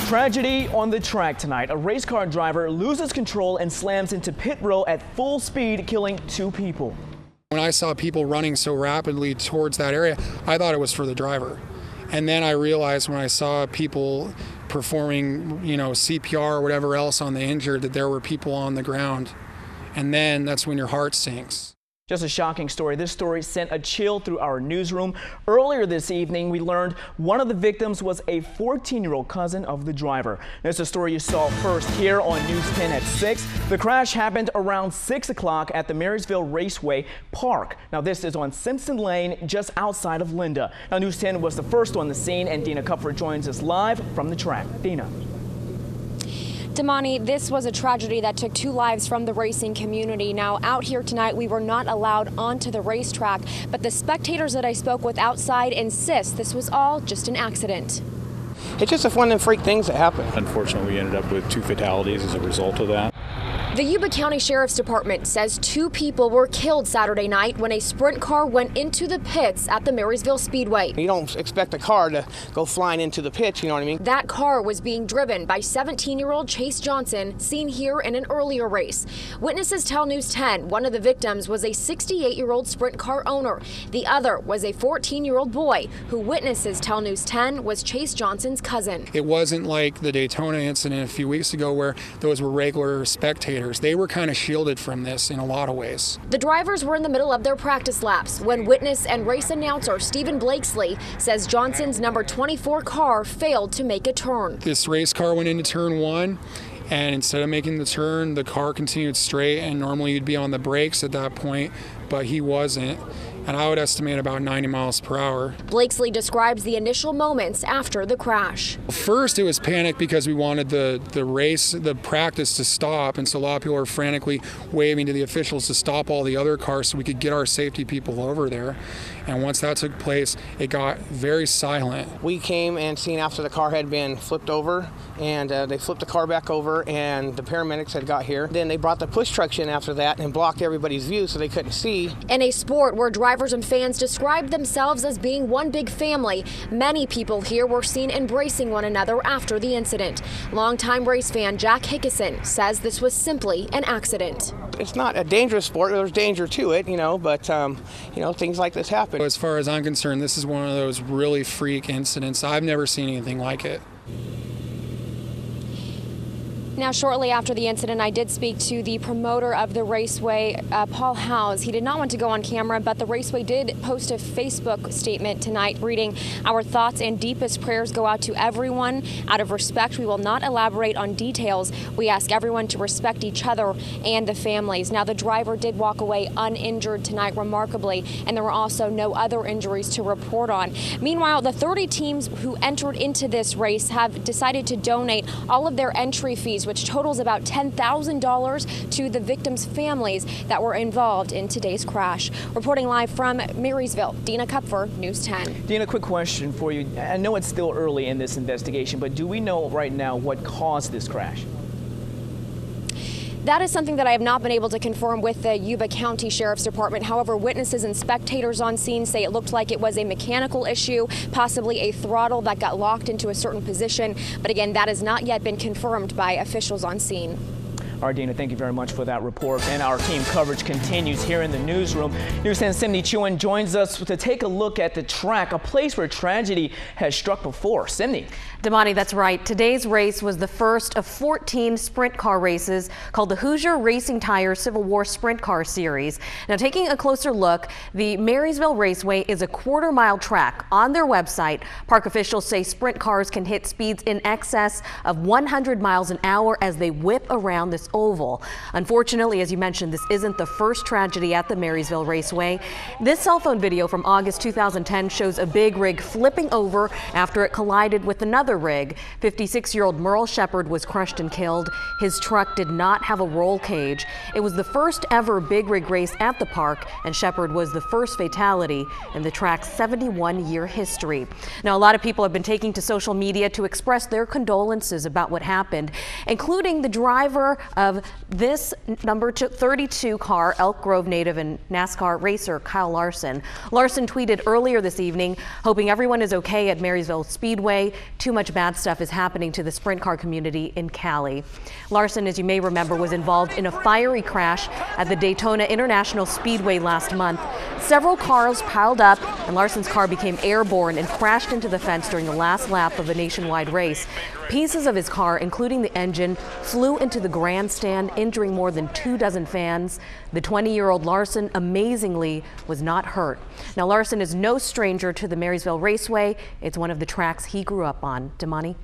Tragedy on the track tonight. A race car driver loses control and slams into pit row at full speed, killing 2 people. When I saw people running so rapidly towards that area, I thought it was for the driver. And then I realized when I saw people performing, CPR or whatever else on the injured, that there were people on the ground. And then that's when your heart sinks. Just a shocking story. This story sent a chill through our newsroom. Earlier this evening, we learned one of the victims was a 14-year-old cousin of the driver. That's a story you saw first here on News 10 at 6. The crash happened around 6 o'clock at the Marysville Raceway Park. Now, this is on Simpson Lane, just outside of Linda. Now, News 10 was the first on the scene, and Dina Kupfer joins us live from the track. Dina. Damani, this was a tragedy that took 2 lives from the racing community. Now, out here tonight, we were not allowed onto the racetrack, but the spectators that I spoke with outside insist this was all just an accident. It's just one of them freak things that happen. Unfortunately, we ended up with 2 fatalities as a result of that. The Yuba County Sheriff's Department says 2 people were killed Saturday night when a sprint car went into the pits at the Marysville Speedway. You don't expect a car to go flying into the pits, you know what I mean? That car was being driven by 17-year-old Chase Johnson, seen here in an earlier race. Witnesses tell News 10 one of the victims was a 68-year-old sprint car owner. The other was a 14-year-old boy, who witnesses tell News 10 was Chase Johnson's cousin. It wasn't like the Daytona incident a few weeks ago where those were regular spectators. They were kind of shielded from this in a lot of ways. The drivers were in the middle of their practice laps when witness and race announcer Stephen Blakesley says Johnson's number 24 car failed to make a turn. This race car went into turn 1, and instead of making the turn, the car continued straight, and normally you'd be on the brakes at that point, but he wasn't. And I would estimate about 90 miles per hour. Blakesley describes the initial moments after the crash. First, it was panic because we wanted the practice to stop, and so a lot of people were frantically waving to the officials to stop all the other cars so we could get our safety people over there. And once that took place, it got very silent. We came and seen after the car had been flipped over, and they flipped the car back over, and the paramedics had got here. Then they brought the push trucks in after that and blocked everybody's view so they couldn't see. In a sport where drivers and fans described themselves as being one big family, many people here were seen embracing one another after the incident. Longtime race fan Jack Hickison says this was simply an accident. It's not a dangerous sport. There's danger to it, but things like this happen. As far as I'm concerned, this is one of those really freak incidents. I've never seen anything like it. Now, shortly after the incident, I did speak to the promoter of the raceway, Paul Howes. He did not want to go on camera, but the raceway did post a Facebook statement tonight reading, "Our thoughts and deepest prayers go out to everyone. Out of respect, we will not elaborate on details. We ask everyone to respect each other and the families." Now, the driver did walk away uninjured tonight, remarkably, and there were also no other injuries to report on. Meanwhile, the 30 teams who entered into this race have decided to donate all of their entry fees, which totals about $10,000 to the victims' families that were involved in today's crash. Reporting live from Marysville, Dina Kupfer, News 10. Dina, quick question for you. I know it's still early in this investigation, but do we know right now what caused this crash? That is something that I have not been able to confirm with the Yuba County Sheriff's Department. However, witnesses and spectators on scene say it looked like it was a mechanical issue, possibly a throttle that got locked into a certain position. But again, that has not yet been confirmed by officials on scene. All right, Dina, thank you very much for that report. And our team coverage continues here in the newsroom. News 10's Simney Chuen joins us to take a look at the track, a place where tragedy has struck before. Simney. Damani, that's right. Today's race was the first of 14 sprint car races called the Hoosier Racing Tire Civil War Sprint Car Series. Now, taking a closer look, the Marysville Raceway is a quarter-mile track. On their website, park officials say sprint cars can hit speeds in excess of 100 miles an hour as they whip around this oval. Unfortunately, as you mentioned, this isn't the first tragedy at the Marysville Raceway. This cell phone video from August 2010 shows a big rig flipping over after it collided with another rig. 56-year-old Merle Shepard was crushed and killed. His truck did not have a roll cage. It was the first ever big rig race at the park, and Shepard was the first fatality in the track's 71-year history. Now, a lot of people have been taking to social media to express their condolences about what happened, including the driver of this number 32 car, Elk Grove native and NASCAR racer Kyle Larson. Larson tweeted earlier this evening, hoping everyone is okay at Marysville Speedway. Too much bad stuff is happening to the sprint car community in Cali. Larson, as you may remember, was involved in a fiery crash at the Daytona International Speedway last month. Several cars piled up and Larson's car became airborne and crashed into the fence during the last lap of a nationwide race. Pieces of his car, including the engine, flew into the grandstand, injuring more than 24 fans. The 20-year-old Larson, amazingly, was not hurt. Now, Larson is no stranger to the Marysville Raceway. It's one of the tracks he grew up on. Damani?